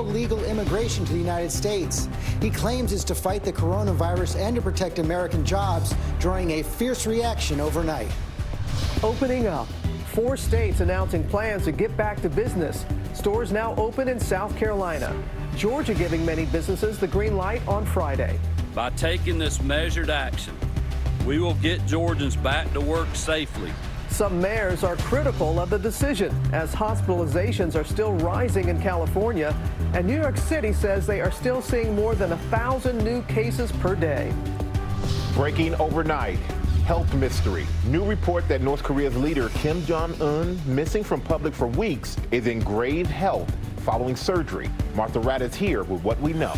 legal immigration to the United States. He claims it's to fight the coronavirus and to protect American jobs, drawing a fierce reaction overnight. Opening up. 4 states announcing plans to get back to business. Stores now open in South Carolina. Georgia giving many businesses the green light on Friday. By taking this measured action, we will get Georgians back to work safely. Some mayors are critical of the decision as hospitalizations are still rising in California, and New York City says they are still seeing more than 1,000 new cases per day. Breaking overnight. Health mystery. New report that North Korea's leader Kim Jong-un, missing from public for weeks, is in grave health following surgery. Martha Ratt is here with what we know.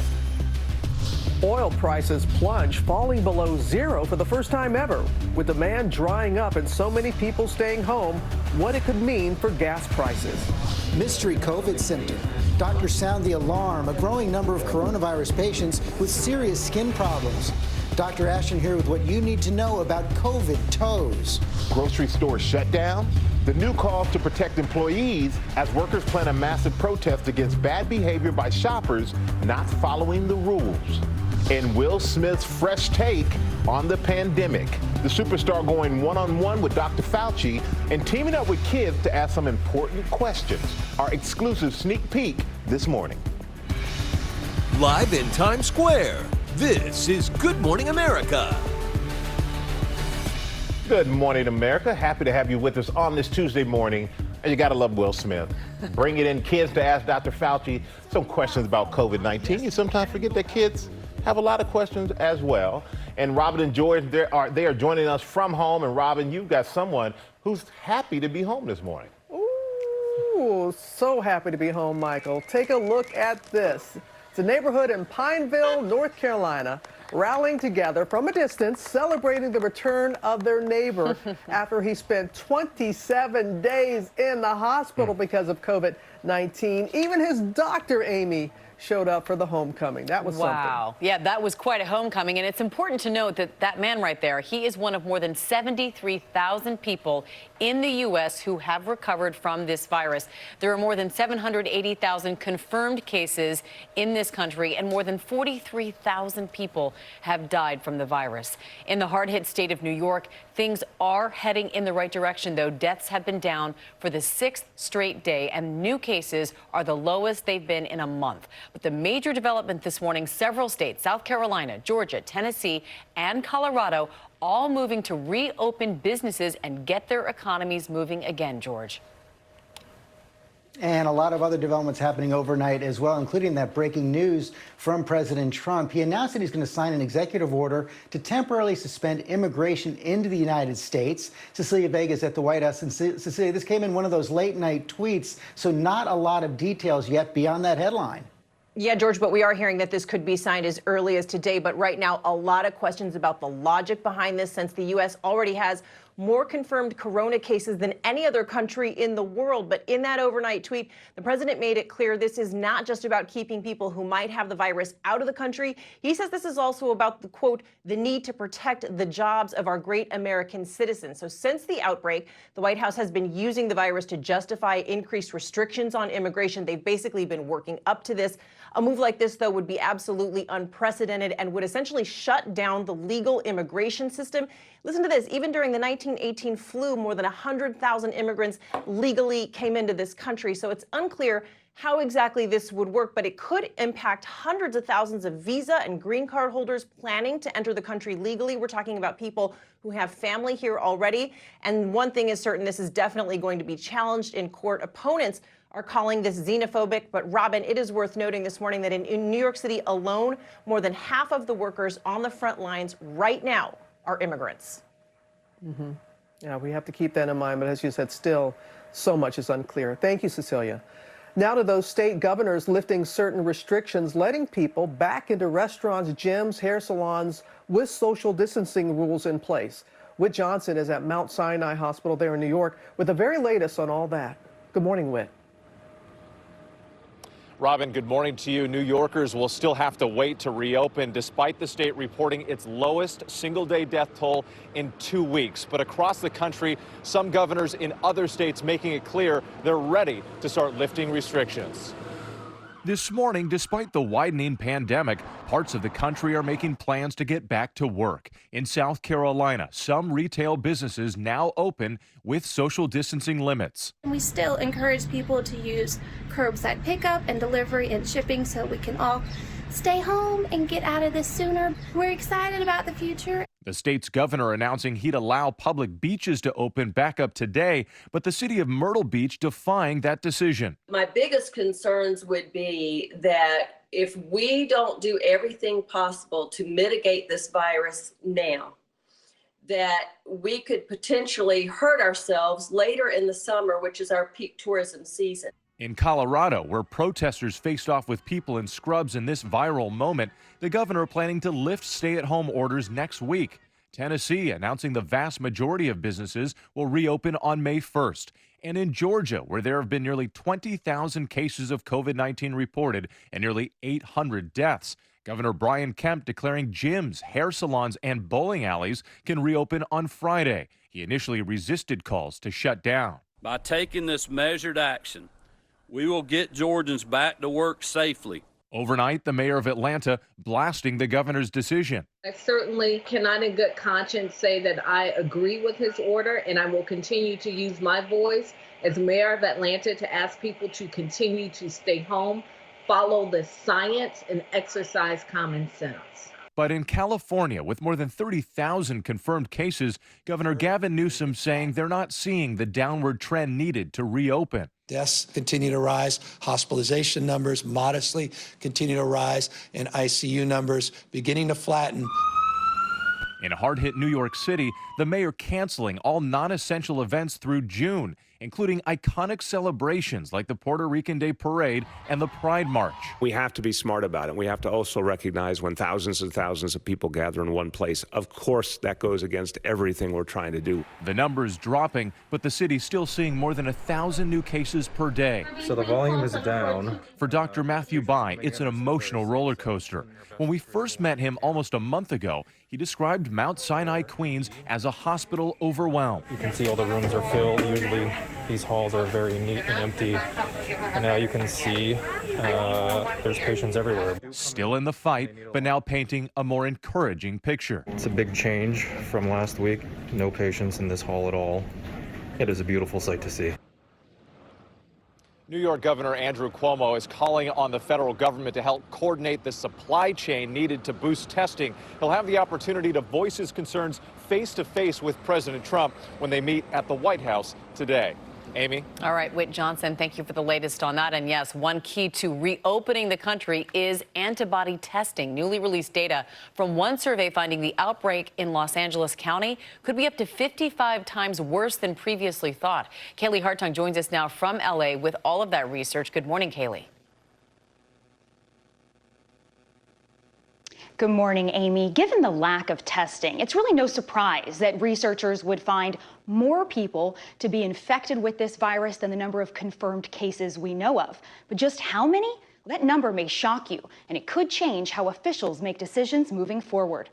Oil prices plunge, falling below zero for the first time ever, with demand drying up and so many people staying home, what it could mean for gas prices. Mystery COVID symptom. Doctors sound the alarm. A growing number of coronavirus patients with serious skin problems. Dr. Ashton here with what you need to know about COVID toes. Grocery stores shut down. The new calls to protect employees as workers plan a massive protest against bad behavior by shoppers not following the rules. And Will Smith's fresh take on the pandemic. The superstar going one-on-one with Dr. Fauci and teaming up with kids to ask some important questions. Our exclusive sneak peek this morning. Live in Times Square, this is Good Morning America. Good morning, America. Happy to have you with us on this Tuesday morning. And you got to love Will Smith. Bringing in kids to ask Dr. Fauci some questions about COVID-19. You sometimes forget that kids have a lot of questions as well. And Robin and George, they are joining us from home. And Robin, you've got someone who's happy to be home this morning. Ooh, so happy to be home, Michael. Take a look at this. It's a neighborhood in Pineville, North Carolina, rallying together from a distance, celebrating the return of their neighbor after he spent 27 days in the hospital because of COVID-19. Even his doctor, Amy, showed up for the homecoming. That was wow. Yeah, that was quite a homecoming. And it's important to note that that man right there, he is one of more than 73,000 people in the U.S. who have recovered from this virus. There are more than 780,000 confirmed cases in this country, and more than 43,000 people have died from the virus. In the hard-hit state of New York, things are heading in the right direction, though. Deaths have been down for the 6th straight day, and new cases are the lowest they've been in a month. But the major development this morning, several states, South Carolina, Georgia, Tennessee, and Colorado, all moving to reopen businesses and get their economies moving again, George. And a lot of other developments happening overnight as well, including that breaking news from President Trump. He announced that he's going to sign an executive order to temporarily suspend immigration into the United States. Cecilia Vega is at the White House. And Cecilia, this came in one of those late night tweets, so not a lot of details yet beyond that headline. Yeah, George, but we are hearing that this could be signed as early as today. But right now, a lot of questions about the logic behind this, since the U.S. already has more confirmed corona cases than any other country in the world. But in that overnight tweet, the president made it clear this is not just about keeping people who might have the virus out of the country. He says this is also about the, quote, the need to protect the jobs of our great American citizens. So since the outbreak, the White House has been using the virus to justify increased restrictions on immigration. They've basically been working up to this. A move like this, though, would be absolutely unprecedented and would essentially shut down the legal immigration system. Listen to this. Even during the 1918 flu, more than 100,000 immigrants legally came into this country. So it's unclear how exactly this would work, but it could impact hundreds of thousands of visa and green card holders planning to enter the country legally. We're talking about people who have family here already. And one thing is certain, this is definitely going to be challenged in court. Opponents are calling this xenophobic. But Robin, it is worth noting this morning that in New York City alone, more than half of the workers on the front lines right now are immigrants. Mm-hmm. Yeah, we have to keep that in mind. But as you said, still so much is unclear. Thank you, Cecilia. Now to those state governors lifting certain restrictions, letting people back into restaurants, gyms, hair salons with social distancing rules in place. Whit Johnson is at Mount Sinai Hospital there in New York with the very latest on all that. Good morning, Whit. Robin, good morning to you. New Yorkers will still have to wait to reopen despite the state reporting its lowest single-day death toll in 2 weeks. But across the country, some governors in other states making it clear they're ready to start lifting restrictions. This morning, despite the widening pandemic, parts of the country are making plans to get back to work. In South Carolina, some retail businesses now open with social distancing limits. We still encourage people to use curbside pickup and delivery and shipping so we can all stay home and get out of this sooner. We're excited about the future. The state's governor announcing he'd allow public beaches to open back up today, but the city of Myrtle Beach defying that decision. My biggest concerns would be that if we don't do everything possible to mitigate this virus now, that we could potentially hurt ourselves later in the summer, which is our peak tourism season. In Colorado, where protesters faced off with people in scrubs in this viral moment, the governor planning to lift stay-at-home orders next week. Tennessee announcing the vast majority of businesses will reopen on May 1st. And in Georgia, where there have been nearly 20,000 cases of COVID-19 reported and nearly 800 deaths, Governor Brian Kemp declaring gyms, hair salons, and bowling alleys can reopen on Friday. He initially resisted calls to shut down. By taking this measured action, we will get Georgians back to work safely. Overnight, the mayor of Atlanta blasting the governor's decision. I certainly cannot in good conscience say that I agree with his order, and I will continue to use my voice as mayor of Atlanta to ask people to continue to stay home, follow the science, and exercise common sense. But in California, with more than 30,000 confirmed cases, Governor Gavin Newsom saying they're not seeing the downward trend needed to reopen. Deaths continue to rise, hospitalization numbers modestly continue to rise, and ICU numbers beginning to flatten. In hard-hit New York City, the mayor canceling all non-essential events through June, including iconic celebrations like the Puerto Rican Day Parade and the Pride March. We have to be smart about it. We have to also recognize when thousands and thousands of people gather in one place, of course, that goes against everything we're trying to do. The numbers dropping, but the city's still seeing more than 1,000 new cases per day. So the volume is down. For Dr. Matthew Bai, it's an emotional roller coaster. When we first met him almost a month ago, he described Mount Sinai, Queens as a hospital overwhelmed. You can see all the rooms are filled. Usually these halls are very neat and empty. And now you can see there's patients everywhere. Still in the fight, but now painting a more encouraging picture. It's a big change from last week. No patients in this hall at all. It is a beautiful sight to see. New York Governor Andrew Cuomo is calling on the federal government to help coordinate the supply chain needed to boost testing. He'll have the opportunity to voice his concerns face-to-face with President Trump when they meet at the White House today. Amy? All right, Whit Johnson, thank you for the latest on that. And yes, one key to reopening the country is antibody testing. Newly released data from one survey finding the outbreak in Los Angeles County could be up to 55 times worse than previously thought. Kaylee Hartung joins us now from L.A. with all of that research. Good morning, Kaylee. Good morning, Amy. Given the lack of testing, it's really no surprise that researchers would find more people to be infected with this virus than the number of confirmed cases we know of. But just how many? That number may shock you, and it could change how officials make decisions moving forward.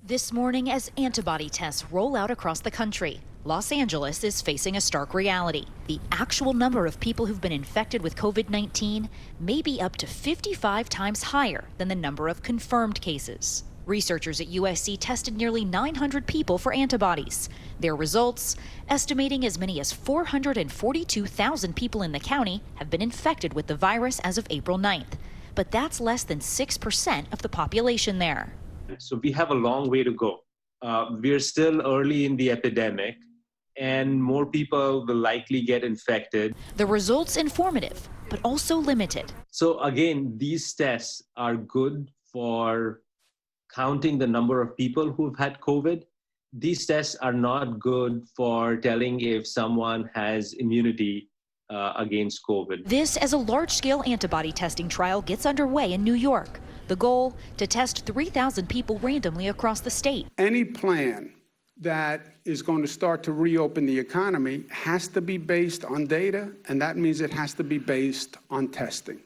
This morning, as antibody tests roll out across the country, Los Angeles is facing a stark reality. The actual number of people who've been infected with COVID-19 may be up to 55 times higher than the number of confirmed cases. Researchers at USC tested nearly 900 people for antibodies. Their results, estimating as many as 442,000 people in the county have been infected with the virus as of April 9th. But that's less than 6% of the population there. So we have a long way to go. We're still early in the epidemic, and more people will likely get infected. The results informative, but also limited. So again, these tests are good for counting the number of people who've had COVID. These tests are not good for telling if someone has immunity against COVID. This as a large-scale antibody testing trial gets underway in New York. The goal, to test 3,000 people randomly across the state. Any plan that is going to start to reopen the economy has to be based on data, and that means it has to be based on testing.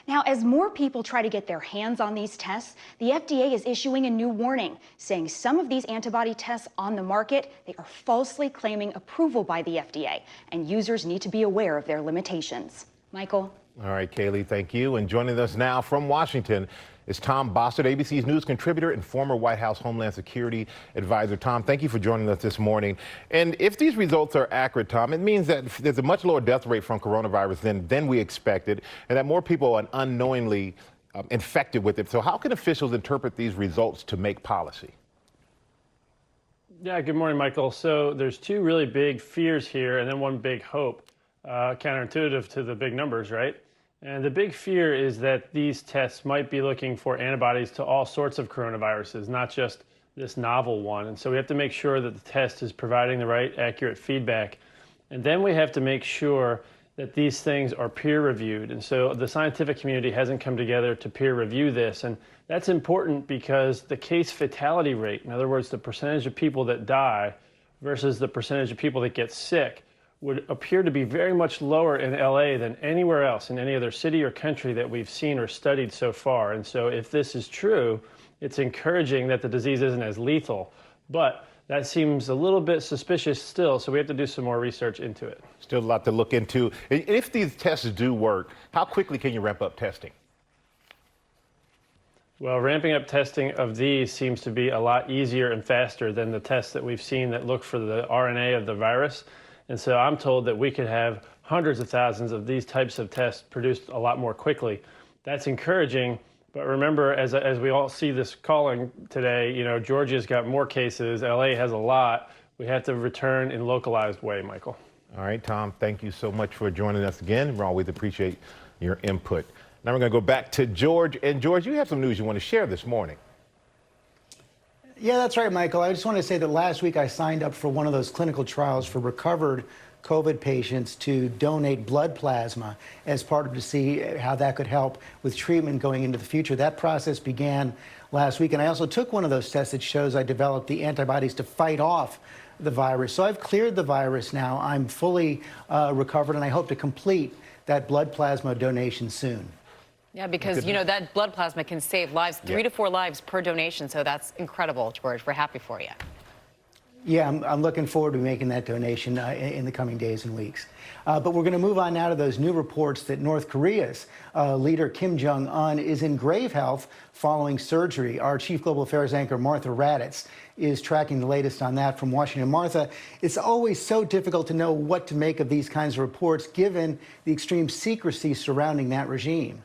Now, as more people try to get their hands on these tests, the FDA is issuing a new warning, saying some of these antibody tests on the market, they are falsely claiming approval by the FDA, and users need to be aware of their limitations. Michael? All right, Kaylee, thank you. And joining us now from Washington is Tom Bossert, ABC's news contributor and former White House Homeland Security advisor. Tom, thank you for joining us this morning. And if these results are accurate, Tom, it means that there's a much lower death rate from coronavirus than we expected, and that more people are unknowingly infected with it. So how can officials interpret these results to make policy? Yeah, good morning, Michael. So there's two really big fears here and then one big hope, counterintuitive to the big numbers, right? And the big fear is that these tests might be looking for antibodies to all sorts of coronaviruses, not just this novel one. And so we have to make sure that the test is providing the right, accurate feedback. And then we have to make sure that these things are peer reviewed. And so the scientific community hasn't come together to peer review this. And that's important because the case fatality rate, in other words, the percentage of people that die versus the percentage of people that get sick, would appear to be very much lower in LA than anywhere else in any other city or country that we've seen or studied so far. And so if this is true, it's encouraging that the disease isn't as lethal. But that seems a little bit suspicious still, so we have to do some more research into it. Still a lot to look into. If these tests do work, how quickly can you ramp up testing? Well, ramping up testing of these seems to be a lot easier and faster than the tests that we've seen that look for the RNA of the virus. And so I'm told that we could have hundreds of thousands of these types of tests produced a lot more quickly. That's encouraging. But remember, as we all see this calling today, you know, Georgia's got more cases. LA has a lot. We have to return in localized way, Michael. All right, Tom, thank you so much for joining us again. We always appreciate your input. Now we're going to go back to George. And George, you have some news you want to share this morning. Yeah, that's right, Michael. I just want to say that last week I signed up for one of those clinical trials for recovered COVID patients to donate blood plasma as part of to see how that could help with treatment going into the future. That process began last week, and I also took one of those tests that shows I developed the antibodies to fight off the virus. So I've cleared the virus now. I'm fully recovered, and I hope to complete that blood plasma donation soon. Yeah, because, you know, that blood plasma can save lives, 3 to 4 lives per donation. So that's incredible, George. We're happy for you. Yeah, I'm looking forward to making that donation in the coming days and weeks. But we're going to move on now to those new reports that North Korea's leader Kim Jong-un is in grave health following surgery. Our chief global affairs anchor, Martha Raddatz, is tracking the latest on that from Washington. Martha, it's always so difficult to know what to make of these kinds of reports, given the extreme secrecy surrounding that regime.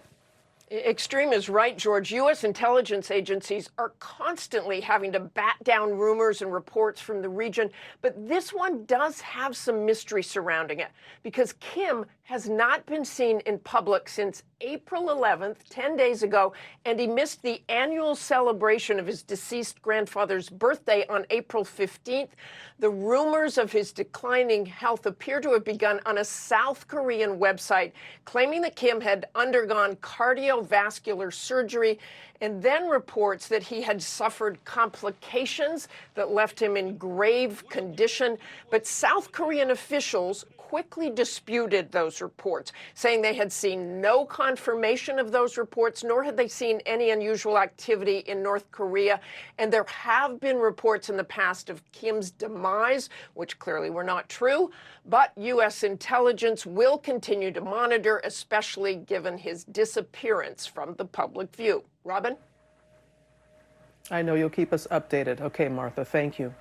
Extreme is right, George. U.S. intelligence agencies are constantly having to bat down rumors and reports from the region. But this one does have some mystery surrounding it because Kim has not been seen in public since April 11th, 10 days ago, and he missed the annual celebration of his deceased grandfather's birthday on April 15th. The rumors of his declining health appear to have begun on a South Korean website claiming that Kim had undergone cardiovascular surgery, and then reports that he had suffered complications that left him in grave condition. But South Korean officials quickly disputed those reports, saying they had seen no confirmation of those reports, nor had they seen any unusual activity in North Korea. And there have been reports in the past of Kim's demise, which clearly were not true. But U.S. intelligence will continue to monitor, especially given his disappearance from the public view. Robin? I know you'll keep us updated. Okay, Martha, thank you.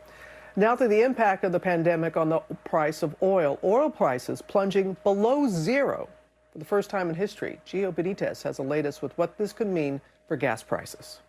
Now to the impact of the pandemic on the price of oil. Oil prices plunging below zero for the first time in history. Gio Benitez has the latest with what this could mean for gas prices.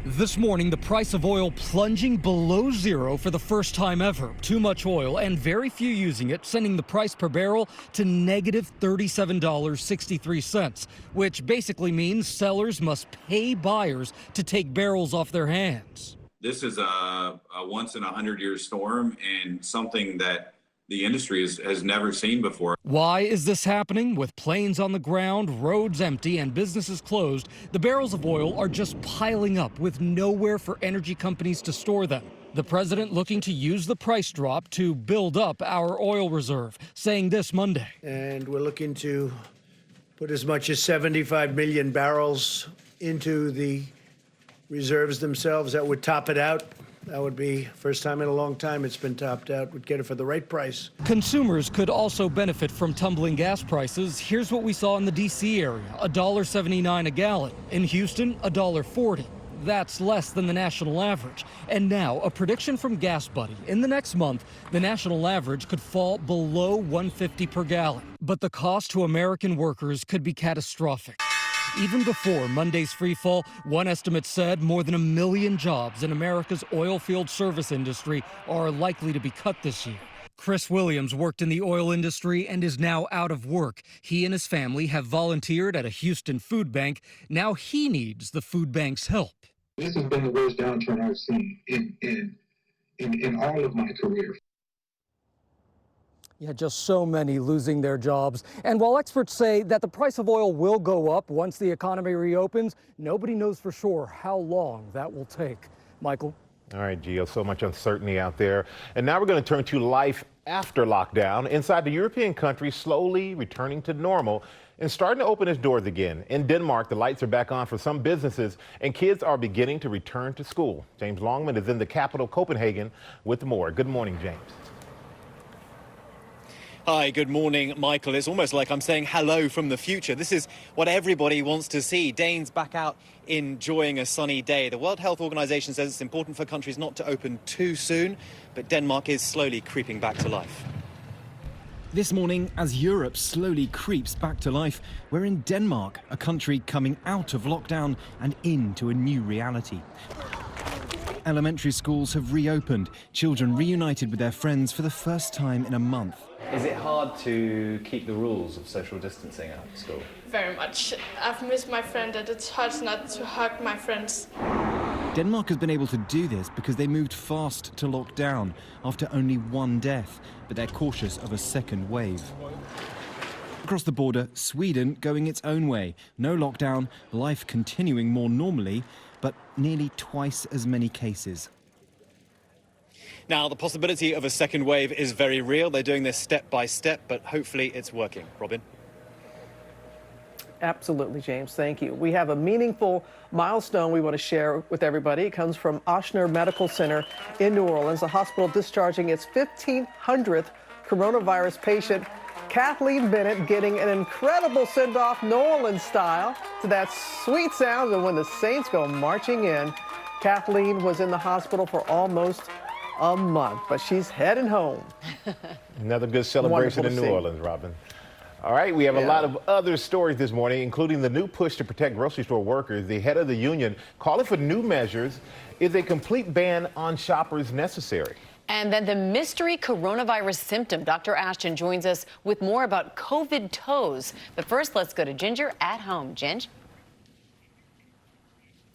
This morning, the price of oil plunging below zero for the first time ever. Too much oil and very few using it, sending the price per barrel to negative $37.63, which basically means sellers must pay buyers to take barrels off their hands. This is a once in 100-year storm and something that the industry has never seen before. Why is this happening? With planes on the ground, roads empty, and businesses closed, the barrels of oil are just piling up with nowhere for energy companies to store them. The president looking to use the price drop to build up our oil reserve, saying this Monday. And we're looking to put as much as 75 million barrels into the reserves themselves. That would top it out. That would be first time in a long time it's been topped out. Would get it for the right price. Consumers could also benefit from tumbling gas prices. Here's what we saw in the D.C. area, $1.79 a gallon. In Houston, $1.40. That's less than the national average. And now, a prediction from Gas Buddy. In the next month, the national average could fall below $1.50 per gallon. But the cost to American workers could be catastrophic. Even before Monday's free fall, one estimate said more than 1 million jobs in America's oil field service industry are likely to be cut this year. Chris Williams worked in the oil industry and is now out of work. He and his family have volunteered at a Houston food bank. Now he needs the food bank's help. This has been the worst downturn I've seen in all of my career. Yeah, just so many losing their jobs. And while experts say that the price of oil will go up once the economy reopens, nobody knows for sure how long that will take. Michael? All right, Gio, so much uncertainty out there. And now we're going to turn to life after lockdown. Inside the European country, slowly returning to normal and starting to open its doors again. In Denmark, the lights are back on for some businesses and kids are beginning to return to school. James Longman is in the capital, Copenhagen, with more. Good morning, James. Hi, good morning, Michael. It's almost like I'm saying hello from the future. This is what everybody wants to see. Danes back out enjoying a sunny day. The World Health Organization says it's important for countries not to open too soon, but Denmark is slowly creeping back to life. This morning, as Europe slowly creeps back to life, we're in Denmark, a country coming out of lockdown and into a new reality. Elementary schools have reopened, children reunited with their friends for the first time in a month. Is it hard to keep the rules of social distancing at school? Very much. I've missed my friend and it's hard not to hug my friends. Denmark has been able to do this because they moved fast to lock down after only one death, but they're cautious of a second wave. Across the border, Sweden going its own way. No lockdown, life continuing more normally, but nearly twice as many cases. Now, the possibility of a second wave is very real. They're doing this step by step, but hopefully it's working. Robin? Absolutely, James. Thank you. We have a meaningful milestone we want to share with everybody. It comes from Ochsner Medical Center in New Orleans, a hospital discharging its 1,500th coronavirus patient. Kathleen Bennett getting an incredible send-off, New Orleans style, to that sweet sound of when the Saints go marching in. Kathleen was in the hospital for almost a month, but she's heading home. Another good celebration in New Orleans, Robin. All right, we have a lot of other stories this morning, including the new push to protect grocery store workers. The head of the union calling for new measures. Is a complete ban on shoppers necessary? And then the mystery coronavirus symptom. Dr. Ashton joins us with more about COVID toes. But first, let's go to Ginger at home. Ginger?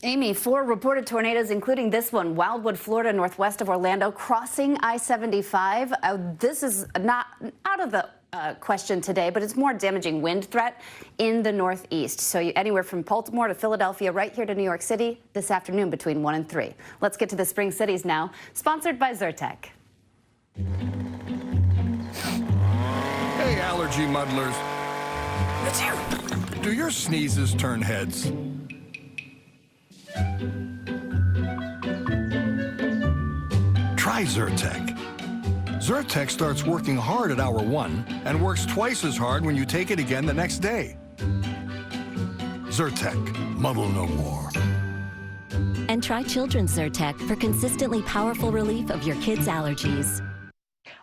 Amy, 4 reported tornadoes, including this one, Wildwood, Florida, northwest of Orlando, crossing I-75. This is not out of the question today, but it's more damaging wind threat in the northeast. So anywhere from Baltimore to Philadelphia, right here to New York City this afternoon between 1 and 3. Let's get to the Spring Cities now, sponsored by Zyrtec. Hey, allergy muddlers. It's here. Do your sneezes turn heads? Try Zyrtec. Zyrtec starts working hard at hour 1 and works twice as hard when you take it again the next day. Zyrtec, muddle no more. And try Children's Zyrtec for consistently powerful relief of your kids' allergies.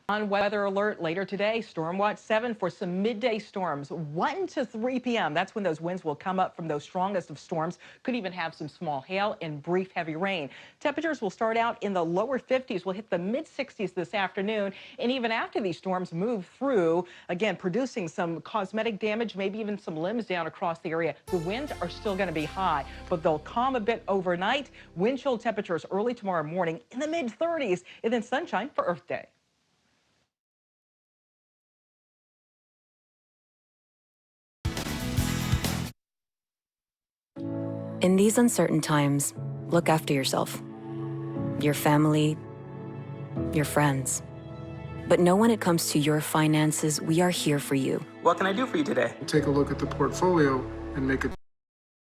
On weather alert later today, Storm Watch 7 for some midday storms, 1 to 3 p.m. That's when those winds will come up from those strongest of storms. Could even have some small hail and brief heavy rain. Temperatures will start out in the lower 50s. We'll hit the mid-60s this afternoon. And even after these storms move through, again, producing some cosmetic damage, maybe even some limbs down across the area, the winds are still going to be high, but they'll calm a bit overnight. Wind chill temperatures early tomorrow morning in the mid-30s, and then sunshine for Earth Day. In these uncertain times, look after yourself, your family, your friends. But know when it comes to your finances, we are here for you. What can I do for you today? Take a look at the portfolio and make a